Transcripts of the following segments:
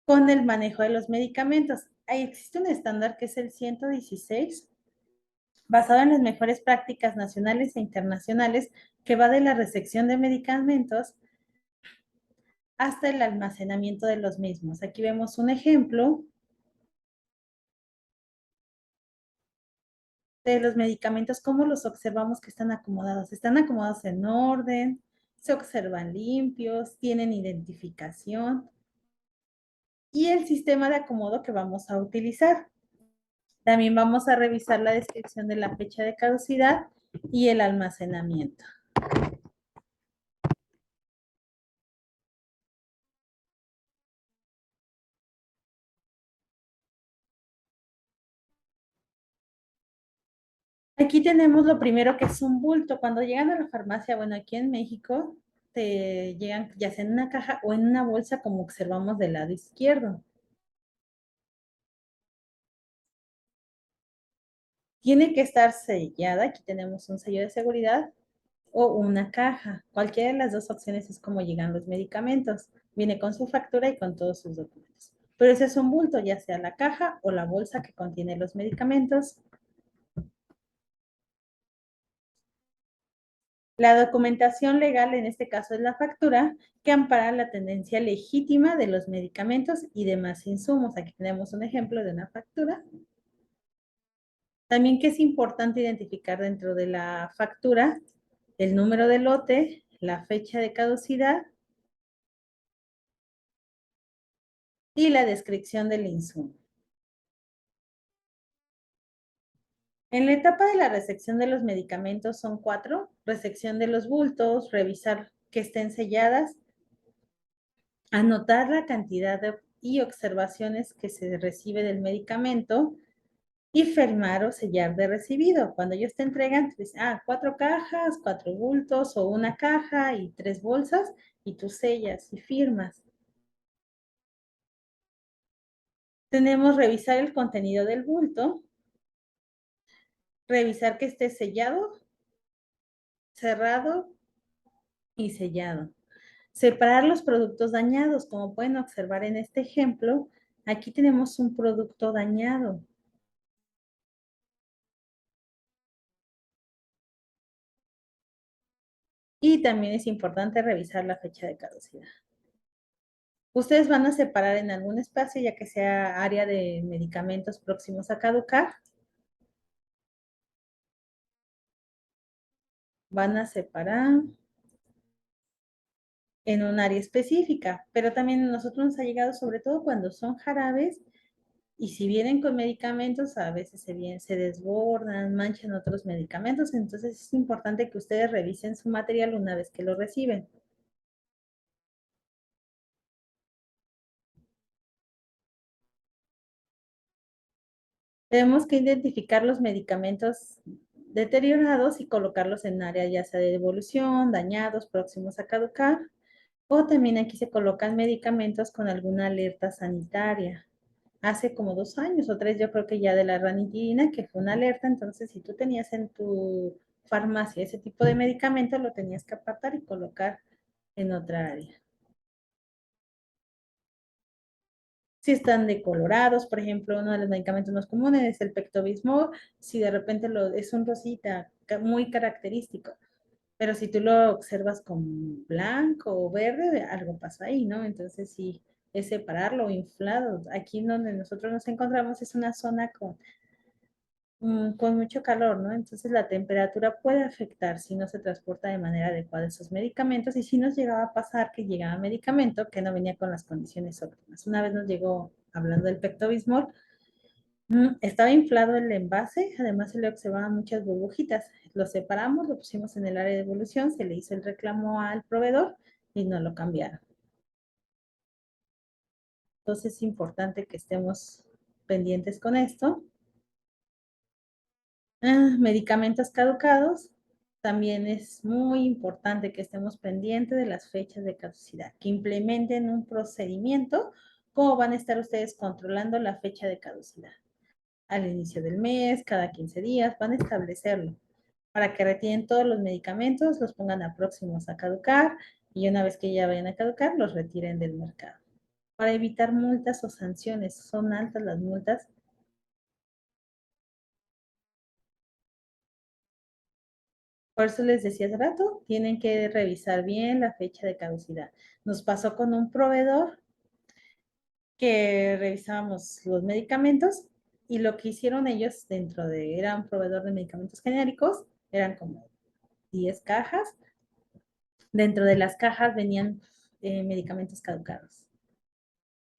con el manejo de los medicamentos. Ahí existe un estándar que es el 116, basado en las mejores prácticas nacionales e internacionales, que va de la recepción de medicamentos hasta el almacenamiento de los mismos. Aquí vemos un ejemplo de los medicamentos, cómo los observamos que están acomodados. Están acomodados en orden, se observan limpios, tienen identificación y el sistema de acomodo que vamos a utilizar. También vamos a revisar la descripción de la fecha de caducidad y el almacenamiento. Aquí tenemos lo primero que es un bulto. Cuando llegan a la farmacia, bueno, aquí en México, te llegan ya sea en una caja o en una bolsa, como observamos del lado izquierdo. Tiene que estar sellada. Aquí tenemos un sello de seguridad o una caja. Cualquiera de las dos opciones es como llegan los medicamentos. Viene con su factura y con todos sus documentos. Pero ese es un bulto, ya sea la caja o la bolsa que contiene los medicamentos. La documentación legal, en este caso, es la factura, que ampara la tendencia legítima de los medicamentos y demás insumos. Aquí tenemos un ejemplo de una factura. También que es importante identificar dentro de la factura el número de lote, la fecha de caducidad y la descripción del insumo. En la etapa de la recepción de los medicamentos son 4: recepción de los bultos, revisar que estén selladas, anotar la cantidad y observaciones que se recibe del medicamento y firmar o sellar de recibido. Cuando ellos te entregan, te dicen, 4 cajas, 4 bultos o una caja y 3 bolsas, y tú sellas y firmas. Tenemos revisar el contenido del bulto, revisar que esté sellado, cerrado y sellado. Separar los productos dañados. Como pueden observar en este ejemplo, aquí tenemos un producto dañado. Y también es importante revisar la fecha de caducidad. Ustedes van a separar en algún espacio, ya que sea área de medicamentos próximos a caducar. Van a separar en un área específica, pero también a nosotros nos ha llegado, sobre todo cuando son jarabes, y si vienen con medicamentos, a veces se desbordan, manchan otros medicamentos, entonces es importante que ustedes revisen su material una vez que lo reciben. Tenemos que identificar los medicamentos deteriorados y colocarlos en área ya sea de devolución, dañados, próximos a caducar, o también aquí se colocan medicamentos con alguna alerta sanitaria. Hace como 2 años o 3, yo creo que ya de la ranitidina, que fue una alerta, entonces si tú tenías en tu farmacia ese tipo de medicamento, lo tenías que apartar y colocar en otra área. Si están decolorados, por ejemplo, uno de los medicamentos más comunes es el Pectobismol, si de repente es un rosita muy característico, pero si tú lo observas con blanco o verde, algo pasa ahí, ¿no? Entonces sí, es separarlo, inflado. Aquí donde nosotros nos encontramos es una zona con mucho calor, ¿no? Entonces la temperatura puede afectar si no se transporta de manera adecuada esos medicamentos, y si nos llegaba a pasar que llegaba medicamento que no venía con las condiciones óptimas. Una vez nos llegó, hablando del Pectobismol, estaba inflado el envase, además se le observaban muchas burbujitas. Lo separamos, lo pusimos en el área de evolución, se le hizo el reclamo al proveedor y no lo cambiaron. Entonces es importante que estemos pendientes con esto. Medicamentos caducados. También es muy importante que estemos pendientes de las fechas de caducidad, que implementen un procedimiento, cómo van a estar ustedes controlando la fecha de caducidad. Al inicio del mes, cada 15 días, van a establecerlo para que retienen todos los medicamentos, los pongan a próximos a caducar y una vez que ya vayan a caducar, los retiren del mercado. para evitar multas o sanciones. Son altas las multas. Por eso les decía hace rato, tienen que revisar bien la fecha de caducidad. Nos pasó con un proveedor que revisábamos los medicamentos y lo que hicieron ellos era un proveedor de medicamentos genéricos, eran como 10 cajas. Dentro de las cajas venían medicamentos caducados.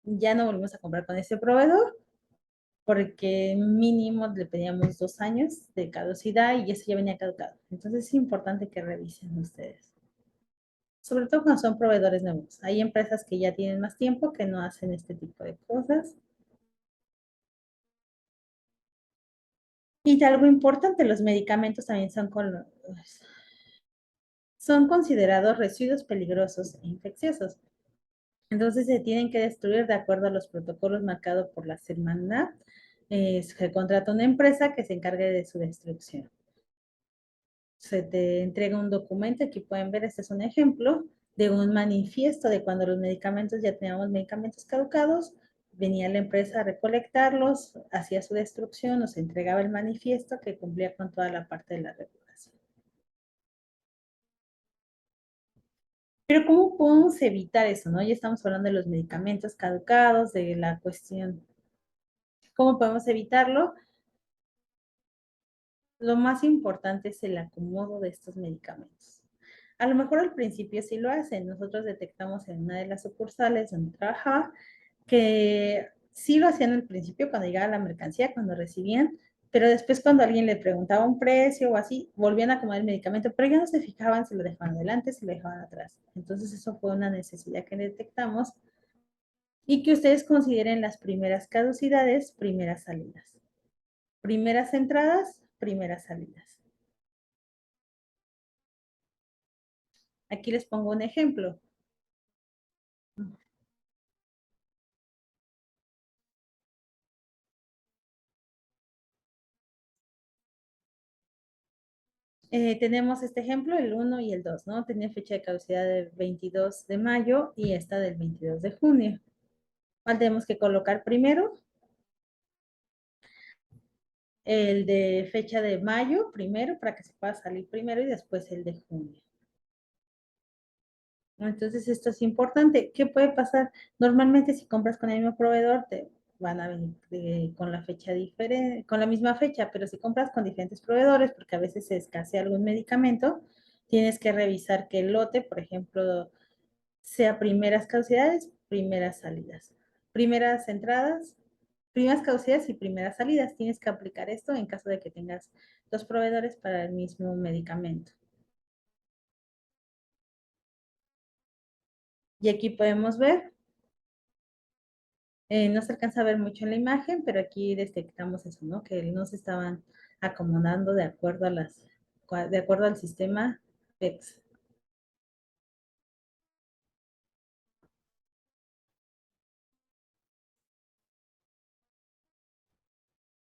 Ya no volvimos a comprar con ese proveedor porque mínimo le pedíamos 2 años de caducidad y eso ya venía caducado. Entonces es importante que revisen ustedes. Sobre todo cuando son proveedores nuevos. Hay empresas que ya tienen más tiempo que no hacen este tipo de cosas. Y algo importante, los medicamentos también son considerados residuos peligrosos e infecciosos. Entonces se tienen que destruir de acuerdo a los protocolos marcados por la Semarnat. Se contrata una empresa que se encargue de su destrucción. Se te entrega un documento, aquí pueden ver, este es un ejemplo de un manifiesto de cuando los medicamentos, ya teníamos medicamentos caducados, venía la empresa a recolectarlos, hacía su destrucción, nos entregaba el manifiesto que cumplía con toda la parte de la regulación. Pero ¿cómo podemos evitar eso, no? Ya estamos hablando de los medicamentos caducados, de la cuestión. ¿Cómo podemos evitarlo? Lo más importante es el acomodo de estos medicamentos. A lo mejor al principio sí lo hacen. Nosotros detectamos en una de las sucursales donde trabajaba que sí lo hacían al principio cuando llegaba la mercancía, cuando recibían, pero después cuando alguien le preguntaba un precio o así, volvían a acomodar el medicamento, pero ya no se fijaban si lo dejaban adelante, si lo dejaban atrás. Entonces eso fue una necesidad que detectamos y que ustedes consideren las primeras caducidades, primeras salidas. Primeras entradas, primeras salidas. Aquí les pongo un ejemplo. Tenemos este ejemplo, el 1 y el 2, ¿no? Tenía fecha de caducidad del 22 de mayo y esta del 22 de junio. ¿Cuál tenemos que colocar primero? El de fecha de mayo primero para que se pueda salir primero y después el de junio. Entonces esto es importante. ¿Qué puede pasar? Normalmente si compras con el mismo proveedor te van a venir con la fecha diferente, con la misma fecha, pero si compras con diferentes proveedores, porque a veces se escasea algún medicamento, tienes que revisar que el lote, por ejemplo, sea primeras caducidades, primeras salidas. Primeras entradas, primeras caducidades y primeras salidas. Tienes que aplicar esto en caso de que tengas dos proveedores para el mismo medicamento. Y aquí podemos ver, no se alcanza a ver mucho en la imagen, pero aquí detectamos eso, ¿no? Que no se estaban acomodando de acuerdo al sistema PEPS.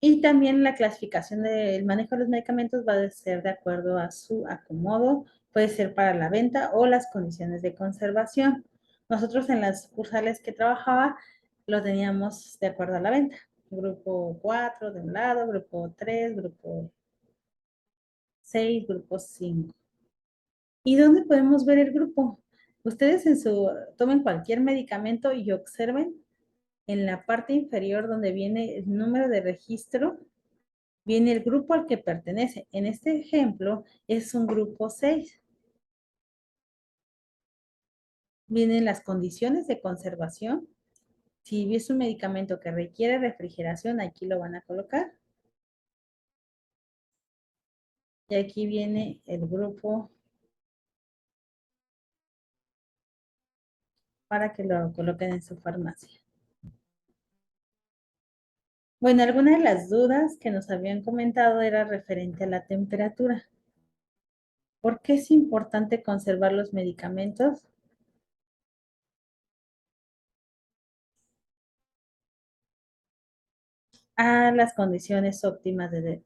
Y también la clasificación del manejo de los medicamentos va a ser de acuerdo a su acomodo, puede ser para la venta o las condiciones de conservación. Nosotros en las sucursales que trabajaba lo teníamos de acuerdo a la venta. Grupo 4 de un lado, grupo 3, grupo 6, grupo 5. ¿Y dónde podemos ver el grupo? Ustedes tomen cualquier medicamento y observen en la parte inferior donde viene el número de registro, viene el grupo al que pertenece. En este ejemplo es un grupo 6. Vienen las condiciones de conservación. Si es un medicamento que requiere refrigeración, aquí lo van a colocar. Y aquí viene el grupo para que lo coloquen en su farmacia. Bueno, alguna de las dudas que nos habían comentado era referente a la temperatura. ¿Por qué es importante conservar los medicamentos? A las condiciones óptimas de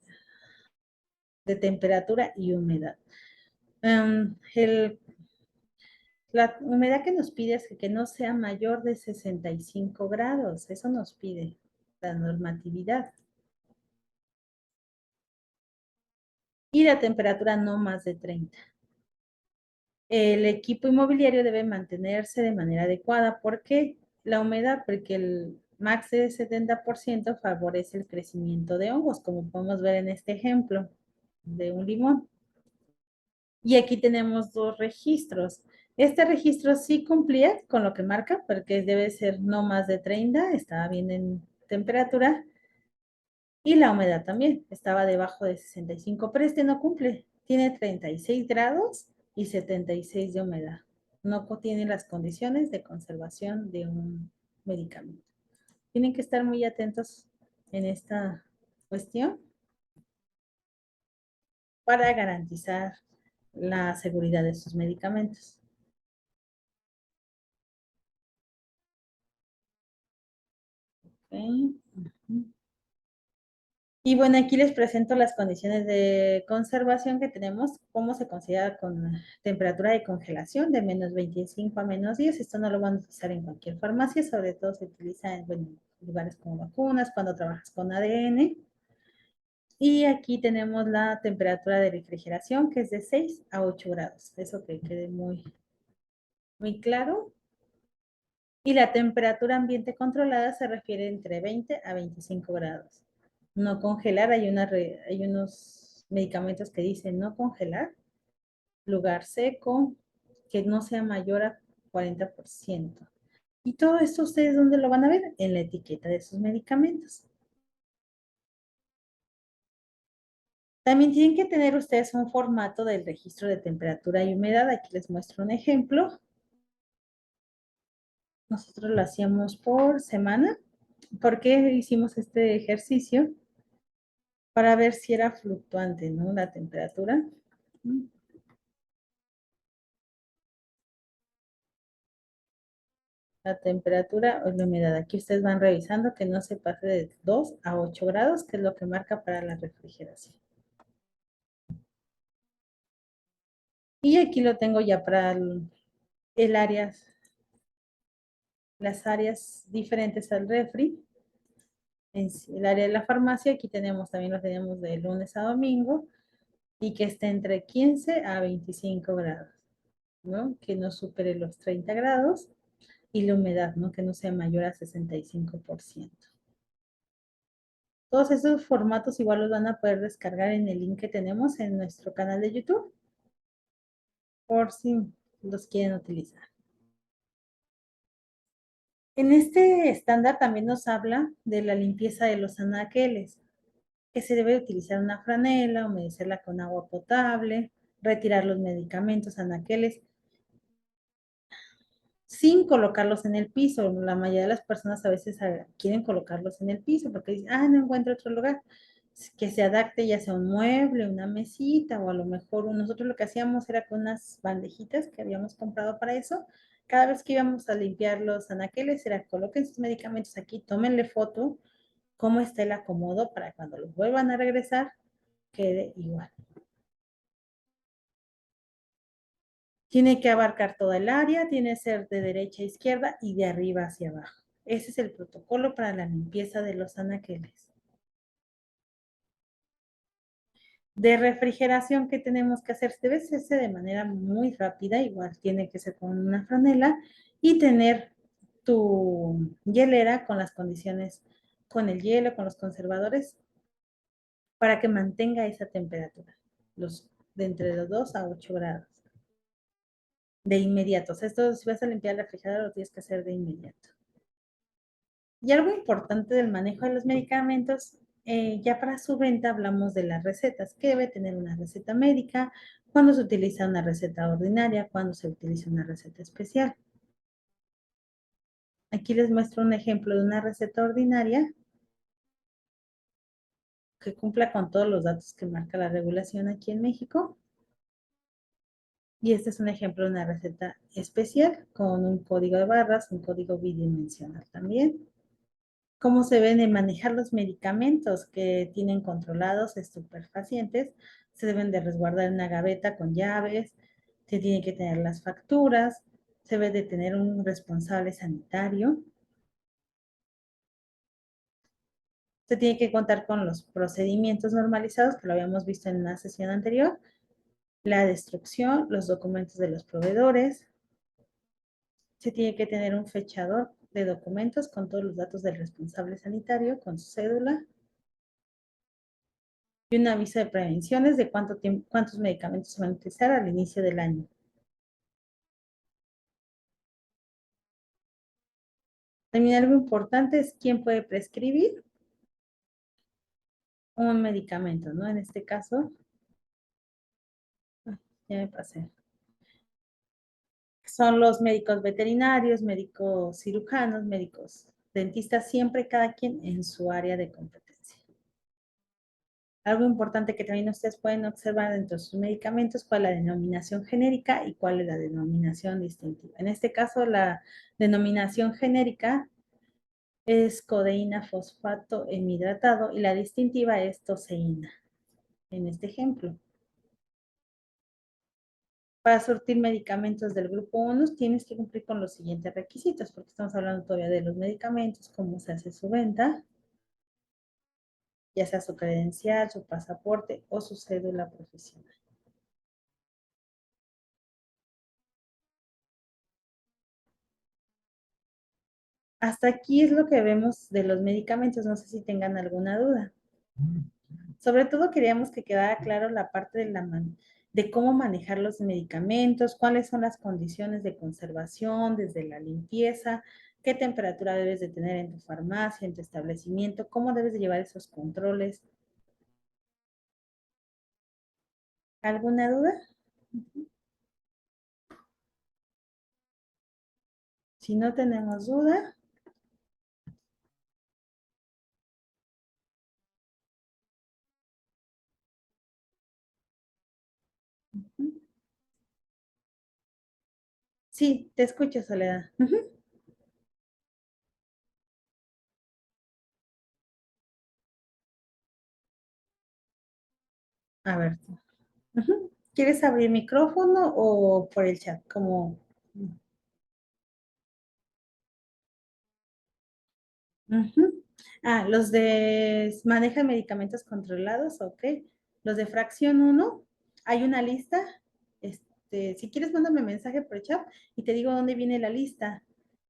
temperatura y humedad. El La humedad que nos pide es que no sea mayor de 65 grados. Eso nos pide la normatividad. Y la temperatura no más de 30. El equipo inmobiliario debe mantenerse de manera adecuada. ¿Por qué? La humedad, porque el max de 70% favorece el crecimiento de hongos, como podemos ver en este ejemplo de un limón. Y aquí tenemos dos registros. Este registro sí cumplía con lo que marca, porque debe ser no más de 30, estaba bien en temperatura, y la humedad también estaba debajo de 65, pero este no cumple. Tiene 36 grados y 76 de humedad. No tiene las condiciones de conservación de un medicamento. Tienen que estar muy atentos en esta cuestión para garantizar la seguridad de sus medicamentos. ¿Okay? Y bueno, aquí les presento las condiciones de conservación que tenemos, cómo se considera con temperatura de congelación de menos 25 a menos 10. Esto no lo van a utilizar en cualquier farmacia, sobre todo se utiliza en bueno, lugares como vacunas, cuando trabajas con ADN. Y aquí tenemos la temperatura de refrigeración, que es de 6 a 8 grados. Eso que quede muy, muy claro. Y la temperatura ambiente controlada se refiere entre 20 a 25 grados. No congelar, hay unos medicamentos que dicen no congelar, lugar seco, que no sea mayor a 40%. Y todo esto ustedes dónde lo van a ver en la etiqueta de sus medicamentos. También tienen que tener ustedes un formato del registro de temperatura y humedad. Aquí les muestro un ejemplo. Nosotros lo hacíamos por semana. ¿Por qué hicimos este ejercicio? Para ver si era fluctuante, ¿no? La temperatura. La temperatura o la humedad. Aquí ustedes van revisando que no se pase de 2 a 8 grados, que es lo que marca para la refrigeración. Y aquí lo tengo ya para el área, las áreas diferentes al refri. En el área de la farmacia, aquí tenemos, también lo tenemos de lunes a domingo, y que esté entre 15 a 25 grados, ¿no? Que no supere los 30 grados. Y la humedad, ¿no? Que no sea mayor a 65%. Todos esos formatos igual los van a poder descargar en el link que tenemos en nuestro canal de YouTube, por si los quieren utilizar. En este estándar también nos habla de la limpieza de los anaqueles, que se debe utilizar una franela, humedecerla con agua potable, retirar los medicamentos anaqueles sin colocarlos en el piso. La mayoría de las personas a veces quieren colocarlos en el piso porque dicen, ah, no encuentro otro lugar que se adapte, ya sea un mueble, una mesita, o a lo mejor nosotros lo que hacíamos era con unas bandejitas que habíamos comprado para eso. Cada vez que íbamos a limpiar los anaqueles, era coloquen sus medicamentos aquí, tómenle foto, cómo está el acomodo para cuando los vuelvan a regresar, quede igual. Tiene que abarcar toda el área, tiene que ser de derecha a izquierda y de arriba hacia abajo. Ese es el protocolo para la limpieza de los anaqueles. De refrigeración que tenemos que hacer, debe hacerse de manera muy rápida, igual tiene que ser con una franela y tener tu hielera con las condiciones, con el hielo, con los conservadores, para que mantenga esa temperatura, de entre los 2 a 8 grados, de inmediato. O sea, esto si vas a limpiar el refrigerador lo tienes que hacer de inmediato. Y algo importante del manejo de los medicamentos, ya para su venta hablamos de las recetas, que debe tener una receta médica, cuando se utiliza una receta ordinaria, cuando se utiliza una receta especial. Aquí les muestro un ejemplo de una receta ordinaria que cumpla con todos los datos que marca la regulación aquí en México. Y este es un ejemplo de una receta especial con un código de barras, un código bidimensional también. Cómo se deben de manejar los medicamentos que tienen controlados estupefacientes. Se deben de resguardar en una gaveta con llaves, se tienen que tener las facturas, Se debe de tener un responsable sanitario. Se tiene que contar con los procedimientos normalizados que lo habíamos visto en una sesión anterior, la destrucción, los documentos de los proveedores. Se tiene que tener un fechador de documentos con todos los datos del responsable sanitario, con su cédula, y un aviso de prevenciones de cuántos medicamentos se van a utilizar al inicio del año. También algo importante es quién puede prescribir un medicamento, ¿no? En este caso, ya me pasé. Son los médicos veterinarios, médicos cirujanos, médicos dentistas, siempre cada quien en su área de competencia. Algo importante que también ustedes pueden observar dentro de sus medicamentos, cuál es la denominación genérica y cuál es la denominación distintiva. En este caso, la denominación genérica es codeína fosfato hemihidratado y la distintiva es toseína, en este ejemplo. Para surtir medicamentos del grupo 1 tienes que cumplir con los siguientes requisitos, porque estamos hablando todavía de los medicamentos, cómo se hace su venta, ya sea su credencial, su pasaporte o su cédula profesional. Hasta aquí es lo que vemos de los medicamentos, no sé si tengan alguna duda. Sobre todo queríamos que quedara claro la parte de cómo manejar los medicamentos, cuáles son las condiciones de conservación, desde la limpieza, qué temperatura debes de tener en tu farmacia, en tu establecimiento, cómo debes de llevar esos controles. ¿Alguna duda? Si no tenemos duda, sí, te escucho, Soledad. A ver, ¿quieres abrir micrófono o por el chat? Como... Ujú. Ah, los de maneja medicamentos controlados, ok. Los de fracción uno, hay una lista. Si quieres, mándame mensaje por chat y te digo dónde viene la lista.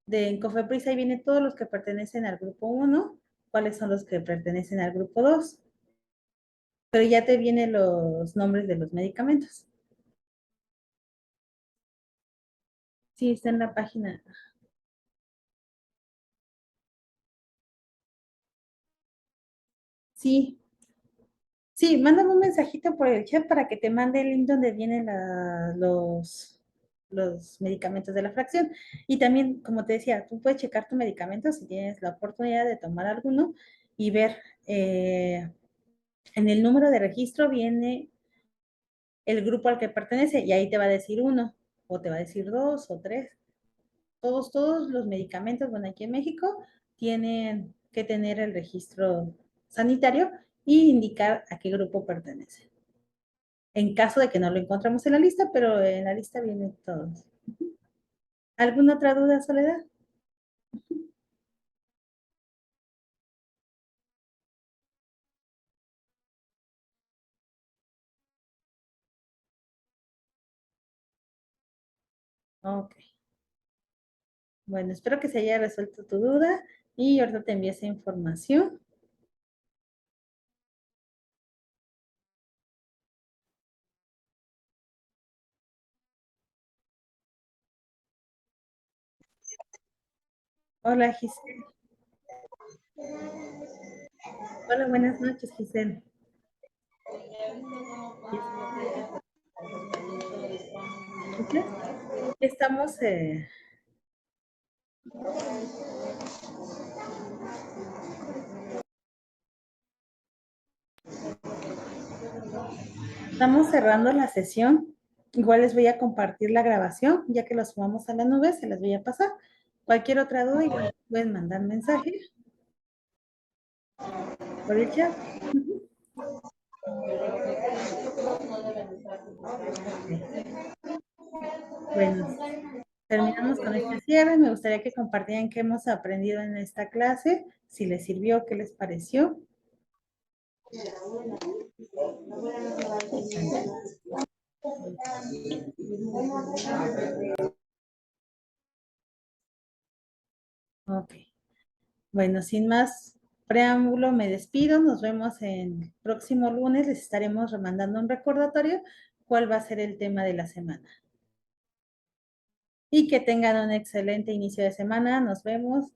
En Cofepris ahí viene todos los que pertenecen al grupo uno, cuáles son los que pertenecen al grupo 2, pero ya te vienen los nombres de los medicamentos. Sí, está en la página. Sí, sí, mándame un mensajito por el chat para que te mande el link donde vienen los medicamentos de la fracción. Y también, como te decía, tú puedes checar tu medicamento si tienes la oportunidad de tomar alguno y ver, eh, en el número de registro viene el grupo al que pertenece y ahí te va a decir uno, o te va a decir dos o tres. Todos los medicamentos, bueno, aquí en México tienen que tener el registro sanitario y indicar a qué grupo pertenece. En caso de que no lo encontremos en la lista, pero en la lista vienen todos. ¿Alguna otra duda, Soledad? Ok. Bueno, espero que se haya resuelto tu duda y ahorita te envío esa información. Hola, Giselle. Hola, buenas noches, Giselle. Estamos, estamos cerrando la sesión. Igual les voy a compartir la grabación, ya que lo sumamos a la nube, se las voy a pasar. Cualquier otra duda, igual pueden mandar mensaje por el chat. Bueno, Terminamos con este cierre. Me gustaría que compartieran qué hemos aprendido en esta clase, si les sirvió, qué les pareció. Ok. Bueno, sin más preámbulo, me despido. Nos vemos el próximo lunes. Les estaremos remandando un recordatorio cuál va a ser el tema de la semana. Y que tengan un excelente inicio de semana. Nos vemos.